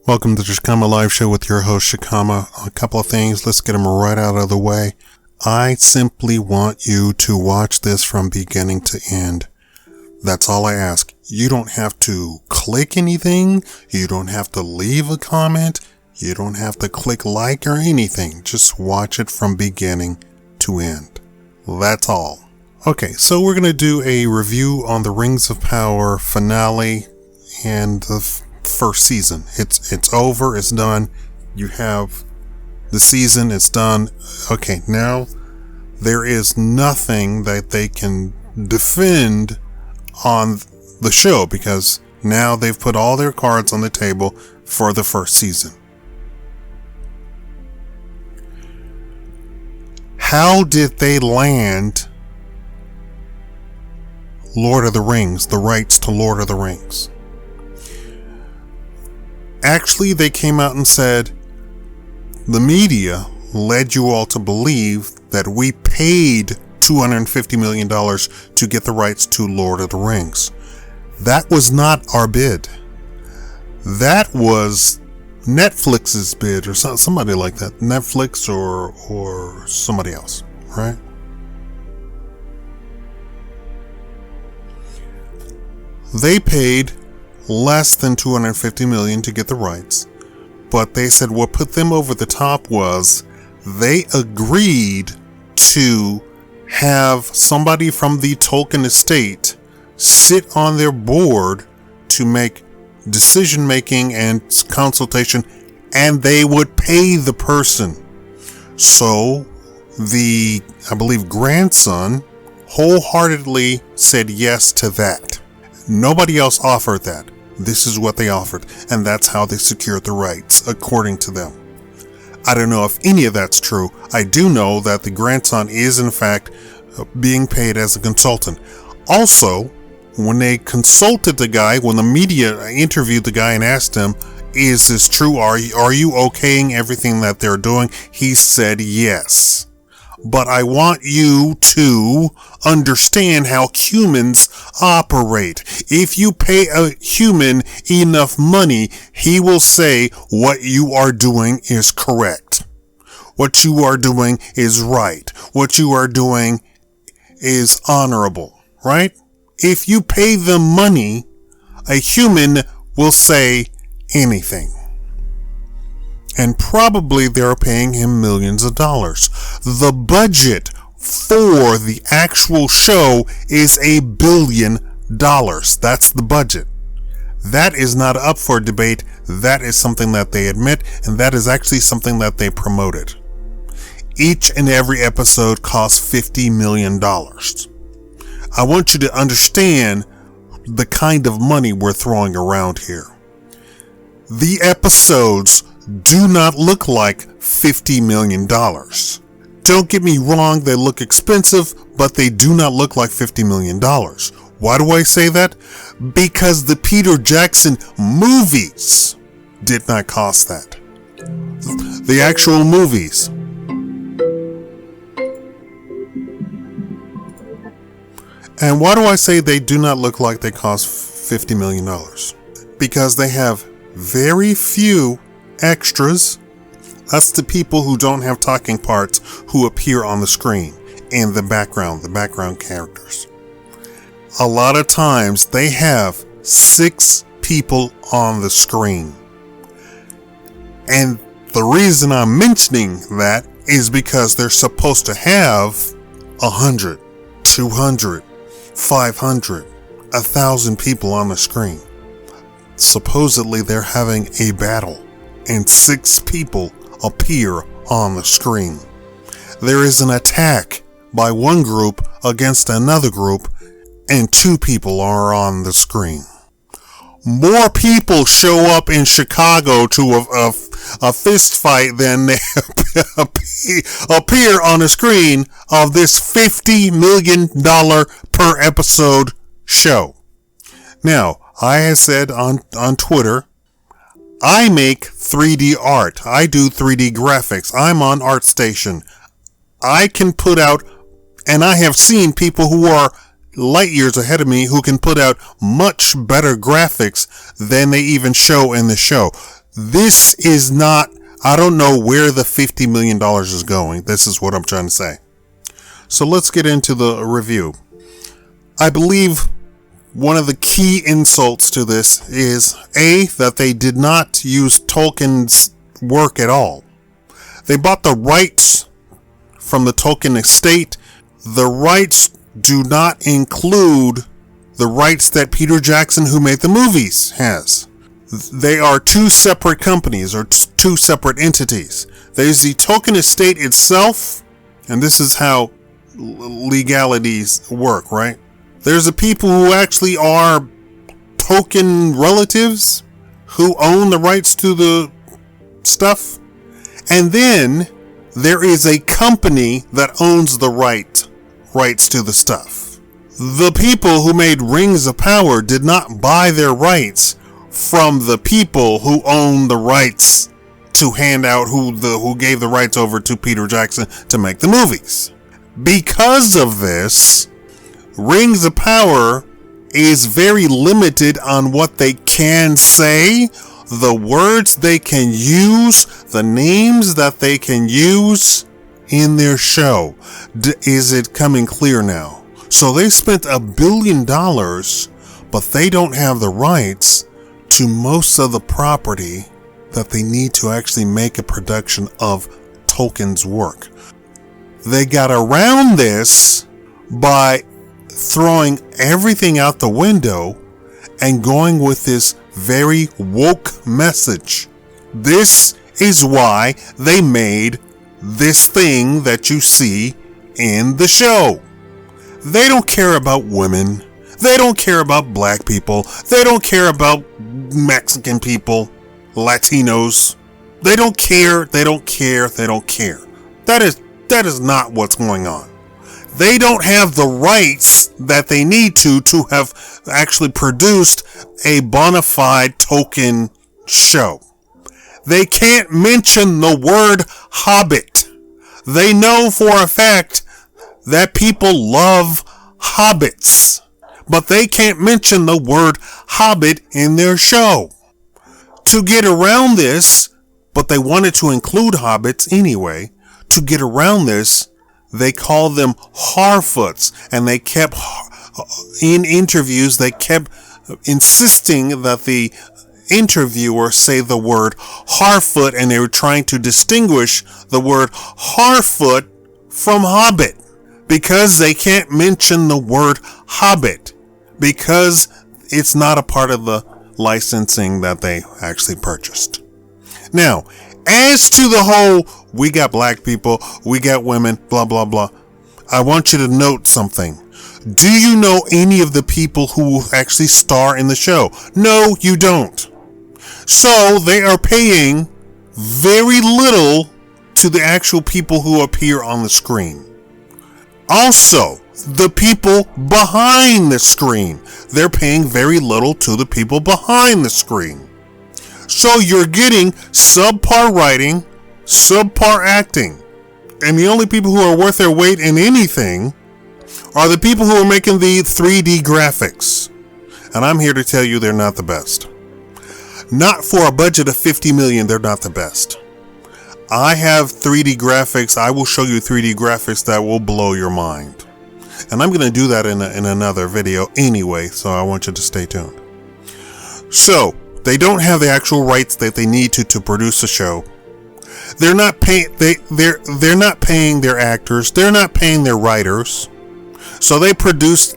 Welcome to the Shakaama Live Show with your host, Shakaama. A couple of things, let's get them right out of the way. I simply want you to watch this from beginning to end. That's all I ask. You don't have to click anything. You don't have to leave a comment. You don't have to click like or anything. Just watch it from beginning to end. That's all. Okay, so we're going to do a review on the Rings of Power finale and the first season. It's over, it's done. You have the season, it's done. Okay, now there is nothing that they can defend on the show because now they've put all their cards on the table for the first season. How did they land Lord of the Rings, the rights to Lord of the Rings? Actually, they came out and said, the media led you all to believe that we paid $250 million to get the rights to Lord of the Rings. That was not our bid. That was Netflix's bid or somebody like that. Netflix or somebody else, right? They paid less than $250 million to get the rights, but they said what put them over the top was they agreed to have somebody from the Tolkien estate sit on their board to make decision making and consultation, and they would pay the person. So the, I believe, grandson wholeheartedly said yes to that. Nobody else offered that. This is what they offered, and that's how they secured the rights, according to them. I don't know if any of that's true. I do know that the grandson is, in fact, being paid as a consultant. Also, when they consulted the guy, when the media interviewed the guy and asked him, is this true? Are you okaying everything that they're doing? He said yes. But I want you to understand how humans operate. If you pay a human enough money, he will say what you are doing is correct. What you are doing is right. What you are doing is honorable, right? If you pay them money, a human will say anything. And probably they're paying him millions of dollars. The budget for the actual show is $1 billion. That's the budget. That is not up for debate. That is something that they admit, and that is actually something that they promoted. Each and every episode costs $50 million. I want you to understand the kind of money we're throwing around here. The episodes do not look like $50 million. Don't get me wrong, they look expensive, but they do not look like $50 million. Why do I say that? Because the Peter Jackson movies did not cost that. The actual movies. And why do I say they do not look like they cost $50 million? Because they have very few extras. That's the people who don't have talking parts who appear on the screen in the background characters. A lot of times they have 6 people on the screen. And the reason I'm mentioning that is because they're supposed to have 100, 200, 500, 1,000 people on the screen. Supposedly they're having a battle and 6 people appear on the screen. There is an attack by one group against another group and 2 people are on the screen. More people show up in Chicago to a fist fight than they appear on the screen of this $50 million per episode show. Now, I have said on Twitter, I make 3D art. I do 3D graphics. I'm on ArtStation. I can put out, and I have seen people who are light years ahead of me who can put out much better graphics than they even show in the show. This is not, I don't know where the $50 million is going. This is what I'm trying to say. So let's get into the review. I believe one of the key insults to this is that they did not use Tolkien's work at all. They bought the rights from the Tolkien estate. The rights do not include the rights that Peter Jackson, who made the movies, has. They are two separate companies or two separate entities. There's the Tolkien estate itself, and this is how legalities work, right? There's the people who actually are Tolkien relatives who own the rights to the stuff. And then there is a company that owns the rights to the stuff. The people who made Rings of Power did not buy their rights from the people who own the rights to hand out, who gave the rights over to Peter Jackson to make the movies. Because of this, Rings of Power is very limited on what they can say, the words they can use, the names that they can use in their show. Is it coming clear now? So they spent $1 billion, but they don't have the rights to most of the property that they need to actually make a production of Tolkien's work. They got around this by throwing everything out the window and going with this very woke message. This is why they made this thing that you see in the show. They don't care about women. They don't care about black people. They don't care about Mexican people, Latinos. They don't care. They don't care. They don't care. That is not what's going on. They don't have the rights that they need to have actually produced a bona fide Tolkien show. They can't mention the word Hobbit. They know for a fact that people love hobbits, but they can't mention the word Hobbit in their show. To get around this, but they wanted to include hobbits anyway, to get around this, they call them Harfoots, and they kept, in interviews, they kept insisting that the interviewer say the word Harfoot, and they were trying to distinguish the word Harfoot from Hobbit, because they can't mention the word Hobbit, because it's not a part of the licensing that they actually purchased. Now, as to the whole, we got black people, we got women, blah, blah, blah, I want you to note something. Do you know any of the people who actually star in the show? No, you don't. So they are paying very little to the actual people who appear on the screen. Also, the people behind the screen, they're paying very little to the people behind the screen. So you're getting subpar writing, subpar acting, and the only people who are worth their weight in anything are the people who are making the 3D graphics. And I'm here to tell you they're not the best. Not for a budget of $50 million, they're not the best. I have 3D graphics. I will show you 3D graphics that will blow your mind. And I'm going to do that in another video anyway, so I want you to stay tuned. So, they don't have the actual rights that they need to produce a show. They're not paying they're not paying their actors, they're not paying their writers. So they produced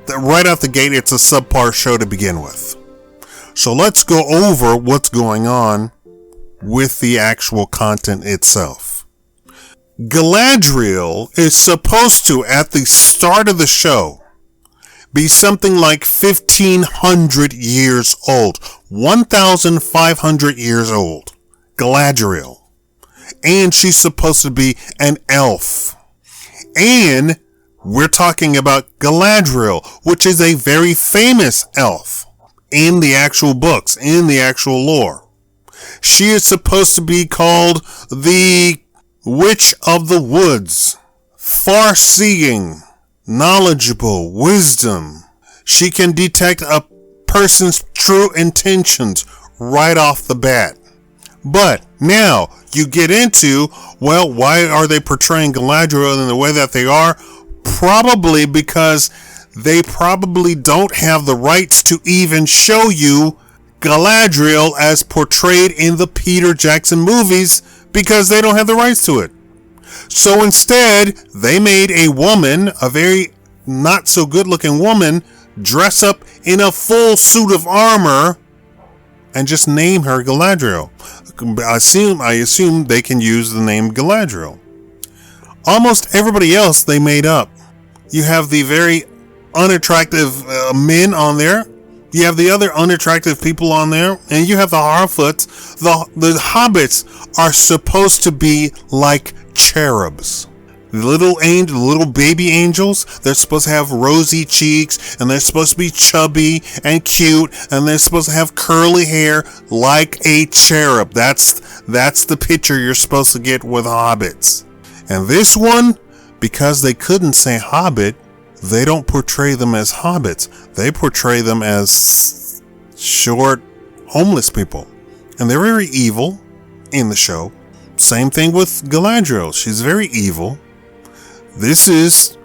right out the gate, it's a subpar show to begin with. So let's go over what's going on with the actual content itself. Galadriel is supposed to, at the start of the show, be something like 1,500 years old. 1,500 years old. Galadriel. And she's supposed to be an elf. And we're talking about Galadriel, which is a very famous elf in the actual books, in the actual lore. She is supposed to be called the Witch of the Woods. Far-seeing, knowledgeable, wisdom. She can detect a person's true intentions right off the bat. But now you get into, well, why are they portraying Galadriel in the way that they are? Probably because they probably don't have the rights to even show you Galadriel as portrayed in the Peter Jackson movies because they don't have the rights to it. So instead, they made a woman, a very not so good looking woman, dress up in a full suit of armor and just name her Galadriel. I assume they can use the name Galadriel. Almost everybody else they made up. You have the very unattractive men on there. You have the other unattractive people on there, and you have the Harfoots. The hobbits are supposed to be like cherubs. The little baby angels, they're supposed to have rosy cheeks, and they're supposed to be chubby and cute, and they're supposed to have curly hair like a cherub. That's the picture you're supposed to get with hobbits. And this one, because they couldn't say hobbit, they don't portray them as hobbits. They portray them as short, homeless people. And they're very evil in the show. Same thing with Galadriel. She's very evil. This is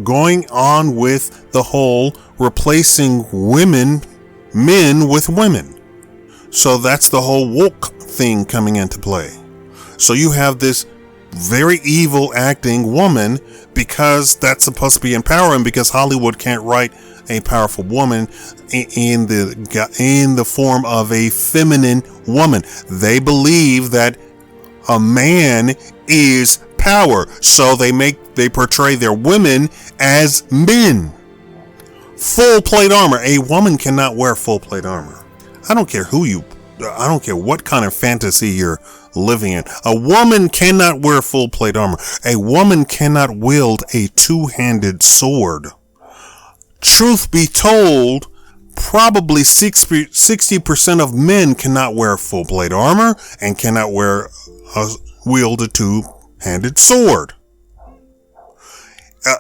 going on with the whole replacing men with women. So that's the whole woke thing coming into play. So you have this very evil acting woman because that's supposed to be empowering, because Hollywood can't write a powerful woman in the form of a feminine woman. They believe that a man is power, so they portray their women as men. Full plate armor. A woman cannot wear full plate armor. I don't care what kind of fantasy you're living in. A woman cannot wear full plate armor. A woman cannot wield a two-handed sword. Truth be told, probably 60% of men cannot wear full plate armor and cannot wield a two-handed sword.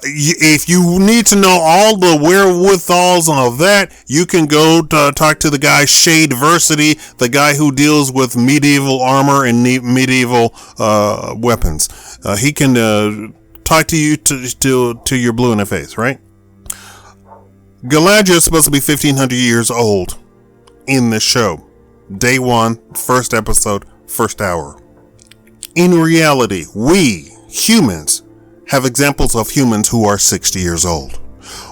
If you need to know all the wherewithals of that, you can go talk to the guy Shadeversity, the guy who deals with medieval armor and medieval weapons. He can talk to you to your blue in the face, right? Galadriel is supposed to be 1,500 years old in the show. Day one, first episode, first hour. In reality, we, humans, have examples of humans who are 60 years old.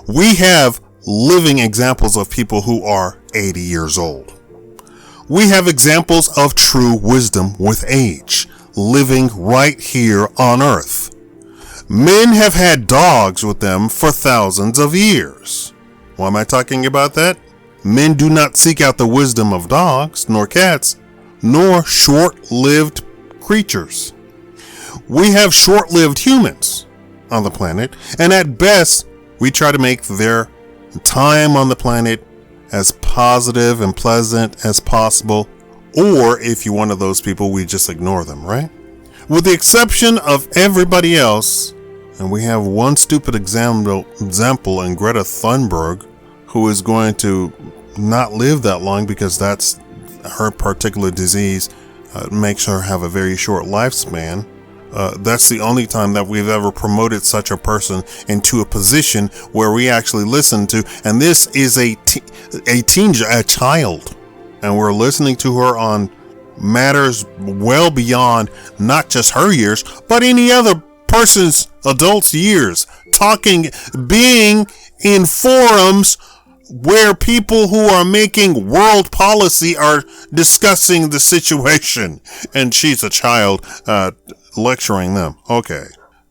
We have living examples of people who are 80 years old. We have examples of true wisdom with age, living right here on Earth. Men have had dogs with them for thousands of years. Why am I talking about that? Men do not seek out the wisdom of dogs, nor cats, nor short-lived creatures. We have short-lived humans on the planet, and at best, we try to make their time on the planet as positive and pleasant as possible, or if you're one of those people, we just ignore them, right? With the exception of everybody else, and we have one stupid example in Greta Thunberg, who is going to not live that long because that's her particular disease makes her have a very short lifespan. That's the only time that we've ever promoted such a person into a position where we actually listen to, and this is a child, and we're listening to her on matters well beyond not just her years, but any other person's adult's years, being in forums where people who are making world policy are discussing the situation, and she's a child lecturing them. Okay.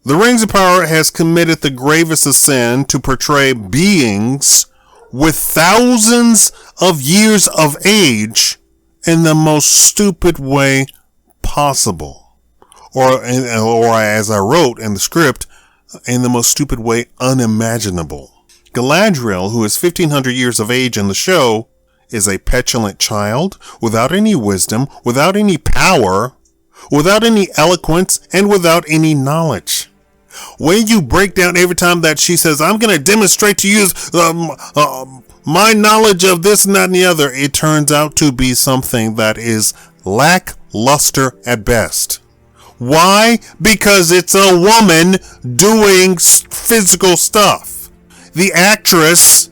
The Rings of Power has committed the gravest of sin to portray beings with thousands of years of age in the most stupid way possible. Or as I wrote in the script, in the most stupid way unimaginable. Galadriel, who is 1,500 years of age in the show, is a petulant child without any wisdom, without any power, without any eloquence, and without any knowledge. When you break down every time that she says, I'm going to demonstrate to you my knowledge of this and that and the other, it turns out to be something that is lackluster at best. Why? Because it's a woman doing physical stuff. The actress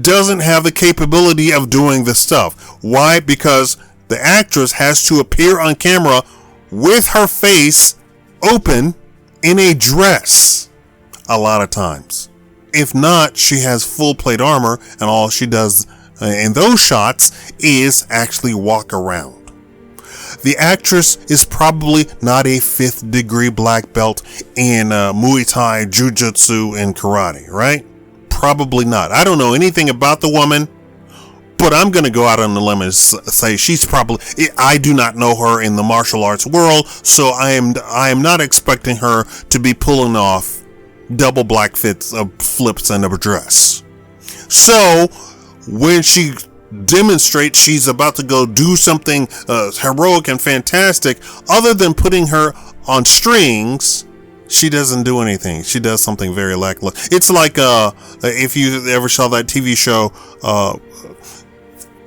doesn't have the capability of doing the stuff. Why? Because the actress has to appear on camera with her face open in a dress a lot of times. If not, she has full plate armor, and all she does in those shots is actually walk around. The actress is probably not a 5th degree black belt in Muay Thai, Jiu-Jitsu, and Karate, right? Probably not. I don't know anything about the woman, but I'm going to go out on the limb and say she's probably, I do not know her in the martial arts world, so I am not expecting her to be pulling off double black flips in a dress. So when she demonstrates she's about to go do something heroic and fantastic, other than putting her on strings, she doesn't do anything. She does something very lackluster. It's like if you ever saw that TV show,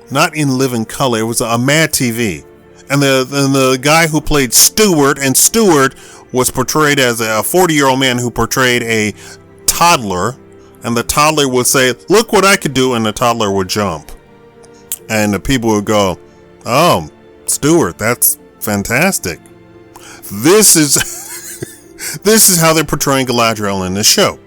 not In Living Color, it was a Mad TV, and the guy who played Stewart, and Stewart was portrayed as a 40-year-old man who portrayed a toddler, and the toddler would say, "Look what I could do," and the toddler would jump. And the people would go, "Oh, Stewart, that's fantastic." This is how they're portraying Galadriel in this show.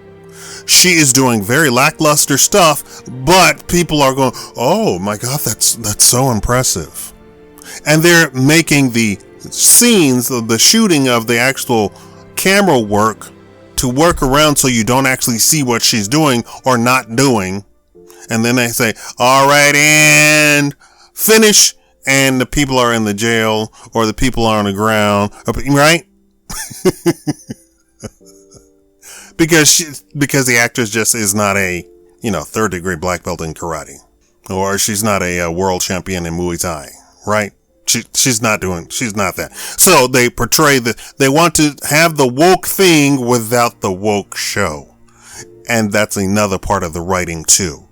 She is doing very lackluster stuff, but people are going, "Oh my God, that's so impressive." And they're making the scenes of the shooting of the actual camera work to work around so you don't actually see what she's doing or not doing. And then they say, "All right, and finish." And the people are in the jail, or the people are on the ground, right? because the actress just is not a, 3rd degree black belt in karate, or she's not a world champion in Muay Thai, right? She's not that. So they portray they want to have the woke thing without the woke show. And that's another part of the writing too,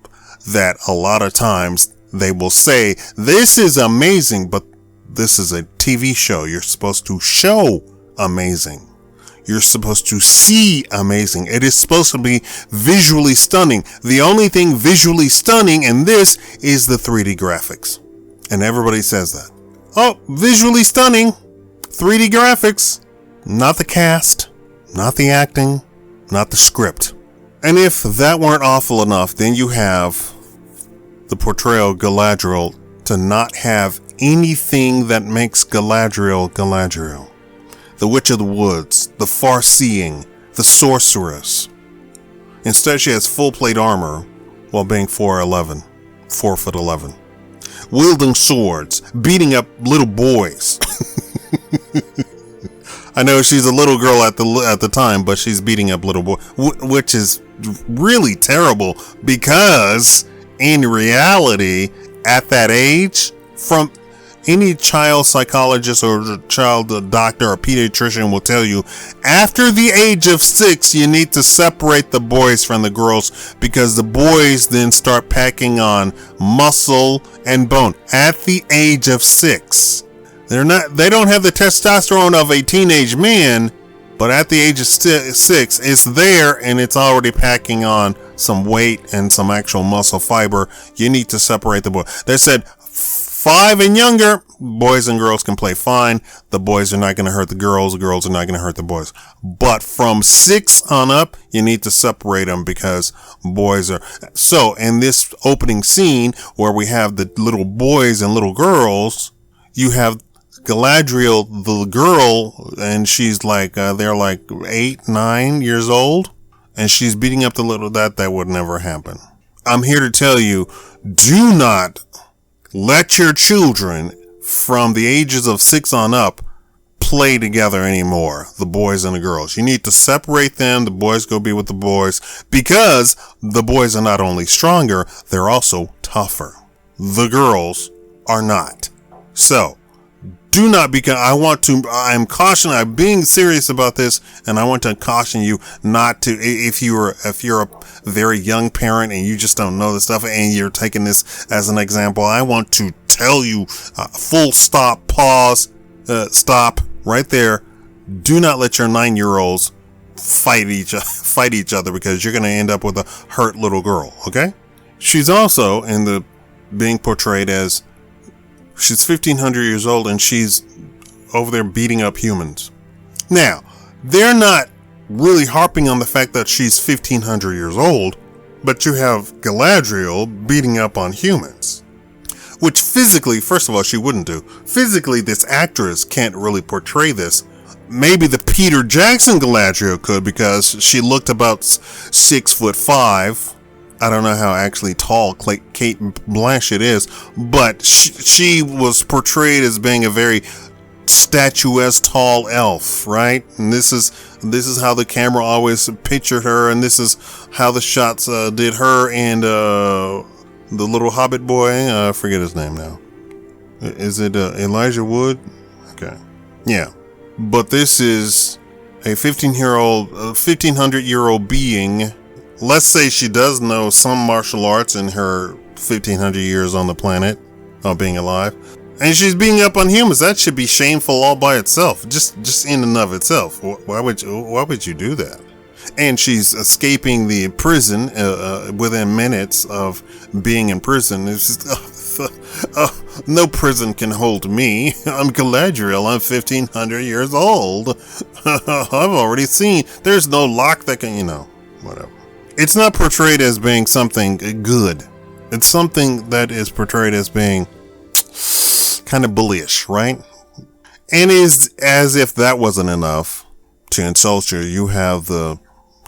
that a lot of times they will say, "This is amazing," but this is a TV show. You're supposed to show amazing. You're supposed to see amazing. It is supposed to be visually stunning. The only thing visually stunning in this is the 3D graphics. And everybody says that. Oh, visually stunning. 3D graphics. Not the cast. Not the acting. Not the script. And if that weren't awful enough, then you have the portrayal of Galadriel to not have anything that makes Galadriel Galadriel. The Witch of the Woods, the far-seeing, the sorceress. Instead, she has full plate armor while being 4'11", wielding swords, beating up little boys. I know she's a little girl at the time, but she's beating up little boys, which is really terrible, because in reality, at that age, from any child psychologist or child doctor or pediatrician will tell you, after the age of 6, you need to separate the boys from the girls, because the boys then start packing on muscle and bone at the age of 6. They don't have the testosterone of a teenage man, but at the age of 6, it's there and it's already packing on some weight and some actual muscle fiber. You need to separate the boys. They said 5 and younger, boys and girls can play fine. The boys are not going to hurt the girls are not going to hurt the boys. But from 6 on up, you need to separate them, because boys are... So, in this opening scene where we have the little boys and little girls, you have Galadriel, the girl, and she's like, they're like 8, 9 years old, and she's beating up the little... That would never happen. I'm here to tell you, do not let your children from the ages of 6 on up play together anymore, the boys and the girls. You need to separate them. The boys go be with the boys, because the boys are not only stronger, they're also tougher. The girls are not. So, do not I'm being serious about this, and I want to caution you not to, if you're a very young parent and you just don't know this stuff and you're taking this as an example, I want to tell you, full stop, pause, stop right there. Do not let your 9-year-olds fight each other, because you're going to end up with a hurt little girl. Okay. She's also being portrayed as she's 1,500 years old, and she's over there beating up humans. Now, they're not really harping on the fact that she's 1,500 years old, but you have Galadriel beating up on humans, which physically, first of all, she wouldn't do. Physically, this actress can't really portray this. Maybe the Peter Jackson Galadriel could, because she looked about 6'5". I don't know how actually tall Kate Blanchett is, but she was portrayed as being a very statuesque tall elf, right? And this is how the camera always pictured her, and this is how the shots did her and the little Hobbit boy. I forget his name now. Is it Elijah Wood? Okay, yeah. But this is a 1,500-year-old being. Let's say she does know some martial arts in her 1,500 years on the planet, being alive, and she's beating up on humans. That should be shameful all by itself, just in and of itself. Why would you do that? And she's escaping the prison within minutes of being in prison. It's just, no prison can hold me. I'm Galadriel. I'm 1,500 years old. I've already seen. There's no lock that can, whatever. It's not portrayed as being something good. It's something that is portrayed as being kind of bullyish, right? And is as if that wasn't enough to insult you, you have the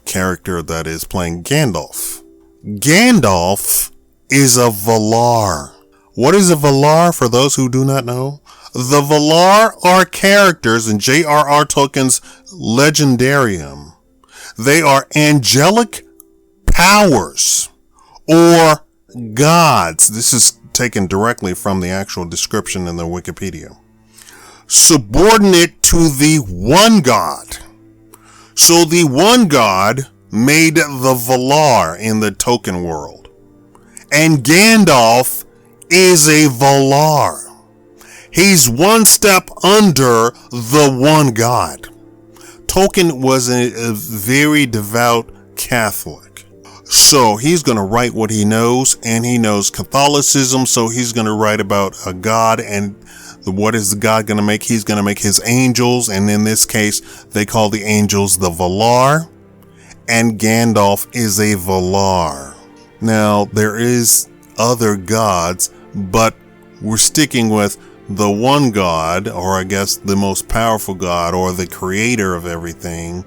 character that is playing Gandalf. Gandalf is a Valar. What is a Valar, for those who do not know? The Valar are characters in J.R.R. Tolkien's Legendarium. They are angelic powers or gods. This is taken directly from the actual description in the Wikipedia. Subordinate to the one god. So the one god made the Valar in the Tolkien world. And Gandalf is a Valar. He's one step under the one god. Tolkien was a very devout Catholic. So he's going to write what he knows, and he knows Catholicism, so he's going to write about a god, and what is the god going to make? He's going to make his angels, and in this case, they call the angels the Valar, and Gandalf is a Valar. Now, there is other gods, but we're sticking with the one god, or I guess the most powerful god, or the creator of everything,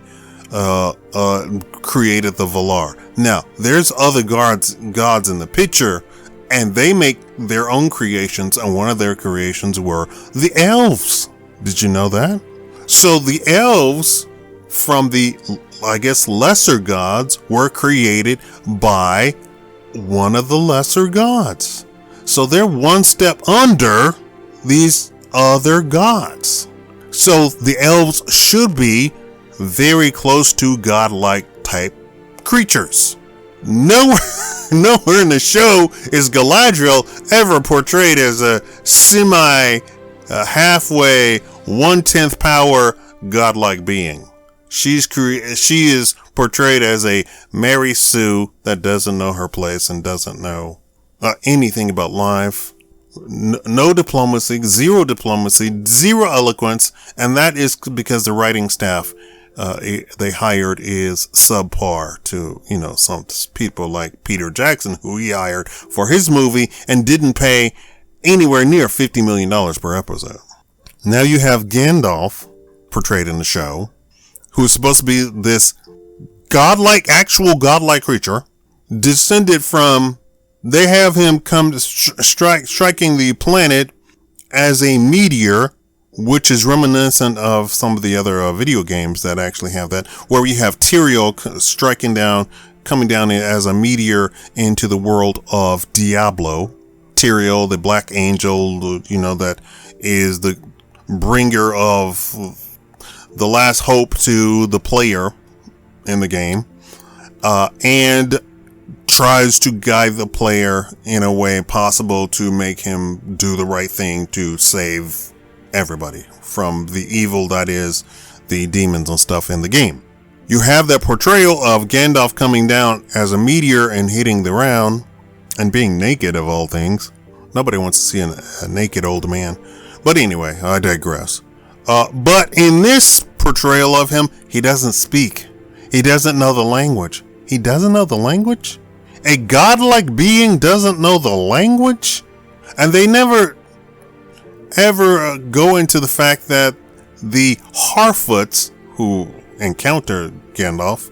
created the Valar. Now, there's other gods in the picture, and they make their own creations, and one of their creations were the elves. Did you know that? So the elves from the, I guess, lesser gods were created by one of the lesser gods. So they're one step under these other gods. So the elves should be very close to godlike type creatures. Nowhere in the show is Galadriel ever portrayed as a halfway 1/10 power godlike being. She is portrayed as a Mary Sue that doesn't know her place and doesn't know anything about life. No diplomacy, zero eloquence, and that is because the writing staff they hired is subpar to, some people like Peter Jackson, who he hired for his movie and didn't pay anywhere near $50 million per episode. Now you have Gandalf portrayed in the show, who is supposed to be this actual godlike creature, descended from, they have him come to striking the planet as a meteor, which is reminiscent of some of the other video games that actually have that, where you have Tyrael coming down as a meteor into the world of Diablo. Tyrael, the Black Angel, that is the bringer of the last hope to the player in the game, and tries to guide the player in a way possible to make him do the right thing to save everybody from the evil that is the demons and stuff in the game. You have that portrayal of Gandalf coming down as a meteor and hitting the ground and being naked of all things. Nobody wants to see a naked old man. But anyway, I digress. But in this portrayal of him, he doesn't speak. He doesn't know the language. He doesn't know the language? A godlike being doesn't know the language? And they never ever go into the fact that the Harfoots who encounter Gandalf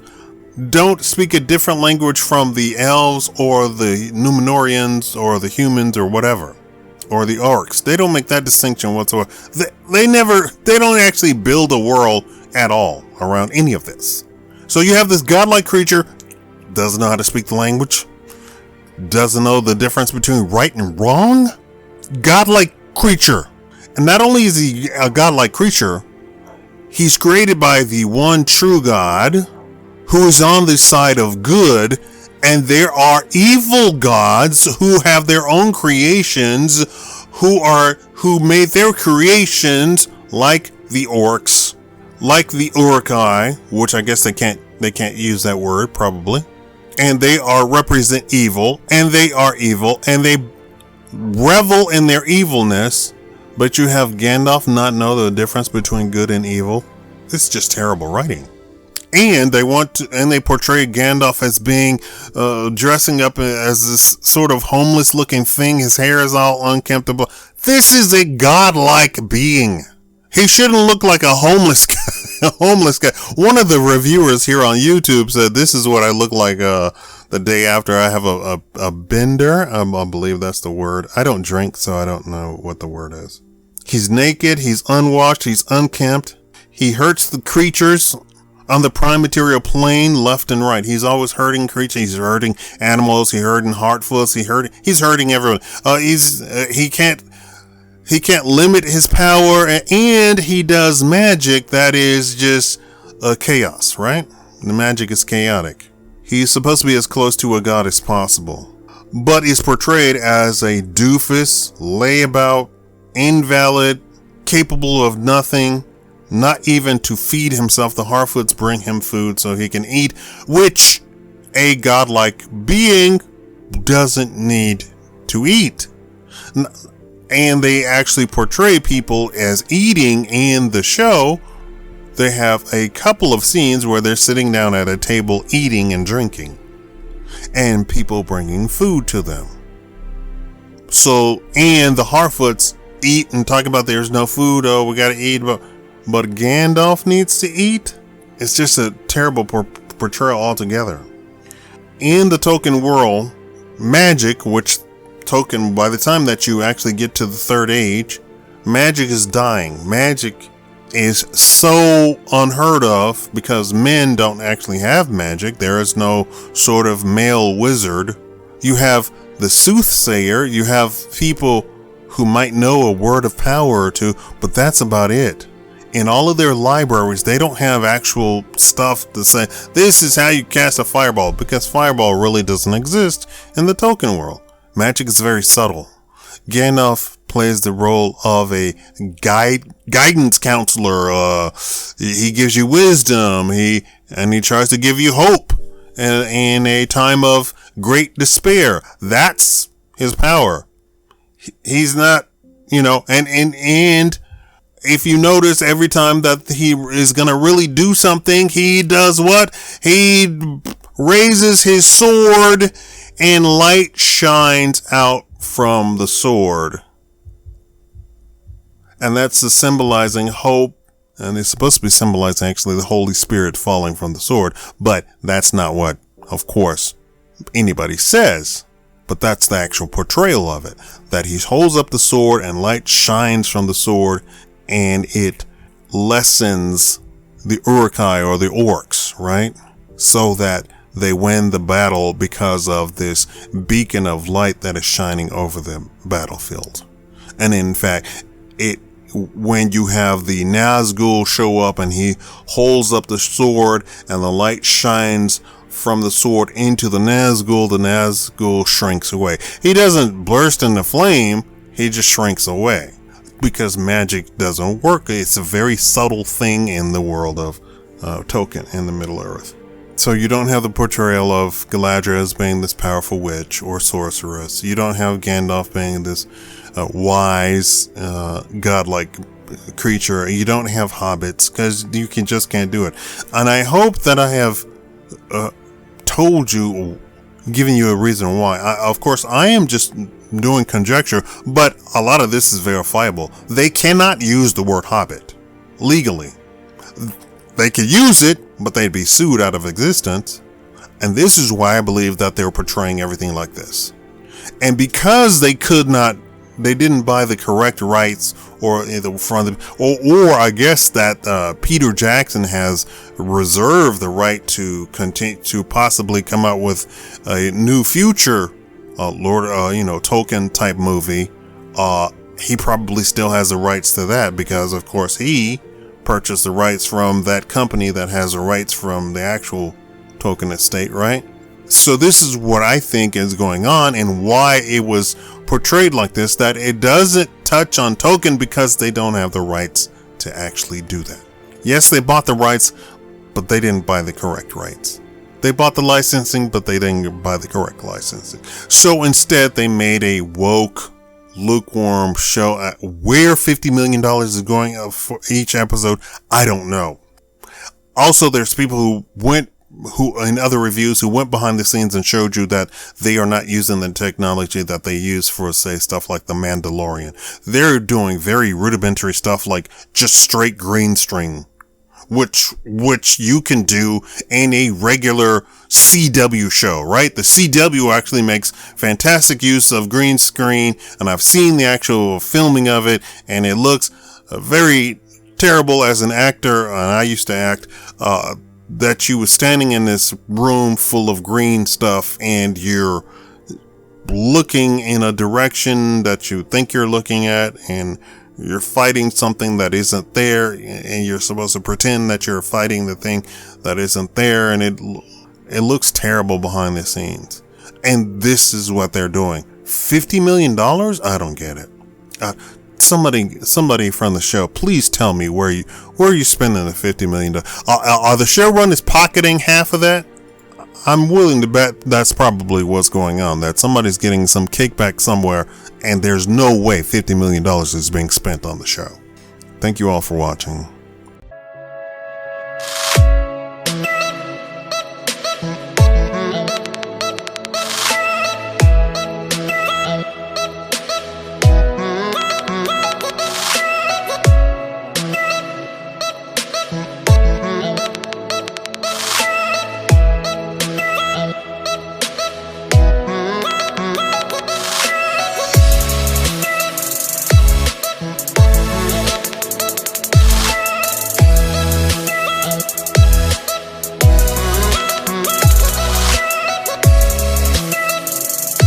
don't speak a different language from the elves or the Númenóreans or the humans or whatever, or the orcs. They don't make that distinction whatsoever. They don't actually build a world at all around any of this. So you have this godlike creature, doesn't know how to speak the language, doesn't know the difference between right and wrong. Godlike creature. And not only is he a godlike creature, he's created by the one true God who is on the side of good, and there are evil gods who have their own creations who made their creations like the orcs, like the Uruk-hai, which I guess they can't use that word probably. And they represent evil, and they are evil, and they revel in their evilness. But you have Gandalf not know the difference between good and evil. It's just terrible writing. And they portray Gandalf as being dressing up as this sort of homeless looking thing. His hair is all unkempt. This is a godlike being. He shouldn't look like a homeless guy. One of the reviewers here on YouTube said, this is what I look like the day after I have a bender. I believe that's the word. I don't drink, so I don't know what the word is. He's naked. He's unwashed. He's unkempt. He hurts the creatures on the prime material plane left and right. He's always hurting creatures. He's hurting animals. He's hurting Heartfoots. He's hurting everyone. He can't limit his power, and he does magic that is just chaos, right? The magic is chaotic. He's supposed to be as close to a god as possible, but is portrayed as a doofus, layabout, invalid, capable of nothing, not even to feed himself. The Harfoots bring him food so he can eat, which a godlike being doesn't need to eat. And they actually portray people as eating in the show. They have a couple of scenes where they're sitting down at a table eating and drinking, and people bringing food to them. So, and the Harfoots eat and talk about there's no food, oh, we gotta eat, but Gandalf needs to eat? It's just a terrible portrayal altogether. In the Tolkien world, magic, which Tolkien, by the time that you actually get to the Third Age, magic is dying. Magic is so unheard of because men don't actually have magic. There is no sort of male wizard. You have the soothsayer, you have people who might know a word of power or two, but that's about it. In all of their libraries, they don't have actual stuff to say, this is how you cast a fireball, because fireball really doesn't exist in the Tolkien world. Magic is very subtle. Gandalf plays the role of a guidance counselor. He gives you wisdom. He tries to give you hope in a time of great despair. That's his power. He's not, and if you notice, every time that he is going to really do something, he does what? He raises his sword and light shines out from the sword. And that's the symbolizing hope. And it's supposed to be symbolizing actually the Holy Spirit falling from the sword. But that's not what, of course, anybody says. But that's the actual portrayal of it. That he holds up the sword and light shines from the sword, and it lessens the Uruk-hai or the orcs, right? So that they win the battle because of this beacon of light that is shining over the battlefield. And in fact, when you have the Nazgul show up and he holds up the sword and the light shines from the sword into the Nazgul shrinks away. He doesn't burst into flame, he just shrinks away. because magic doesn't work. It's a very subtle thing in the world of Tolkien in the Middle Earth. So you don't have the portrayal of Galadriel as being this powerful witch or sorceress. You don't have Gandalf being this wise, godlike creature. You don't have hobbits, because you just can't do it. And I hope that I have told you, given you a reason why. Of course, I am just doing conjecture, but a lot of this is verifiable. They cannot use the word hobbit legally. They could use it, but they'd be sued out of existence. And this is why I believe that they were portraying everything like this. And because they didn't buy the correct rights, or I guess that Peter Jackson has reserved the right to continue to possibly come out with a new future Tolkien type movie. He probably still has the rights to that, because of course he purchased the rights from that company that has the rights from the actual Tolkien estate, right? So this is what I think is going on, and why it was portrayed like this, that it doesn't touch on Tolkien because they don't have the rights to actually do that. Yes, they bought the rights, but they didn't buy the correct rights. They bought the licensing, but they didn't buy the correct licensing. So instead, they made a woke, lukewarm show. Where $50 million is going for each episode, I don't know. Also, there's people who in other reviews who went behind the scenes and showed you that they are not using the technology that they use for, say, stuff like The Mandalorian. They're doing very rudimentary stuff like just straight green screen, which you can do in a regular CW show, right? The CW actually makes fantastic use of green screen, and I've seen the actual filming of it, and it looks very terrible as an actor, and I used to act, that you were standing in this room full of green stuff, and you're looking in a direction that you think you're looking at, and you're fighting something that isn't there, and you're supposed to pretend that you're fighting the thing that isn't there, and it looks terrible behind the scenes. And this is what they're doing. $50 million? I don't get it. Somebody from the show, please tell me where are you spending the $50 million? Are the showrunners pocketing half of that? I'm willing to bet that's probably what's going on, that somebody's getting some kickback somewhere, and there's no way $50 million is being spent on the show. Thank you all for watching.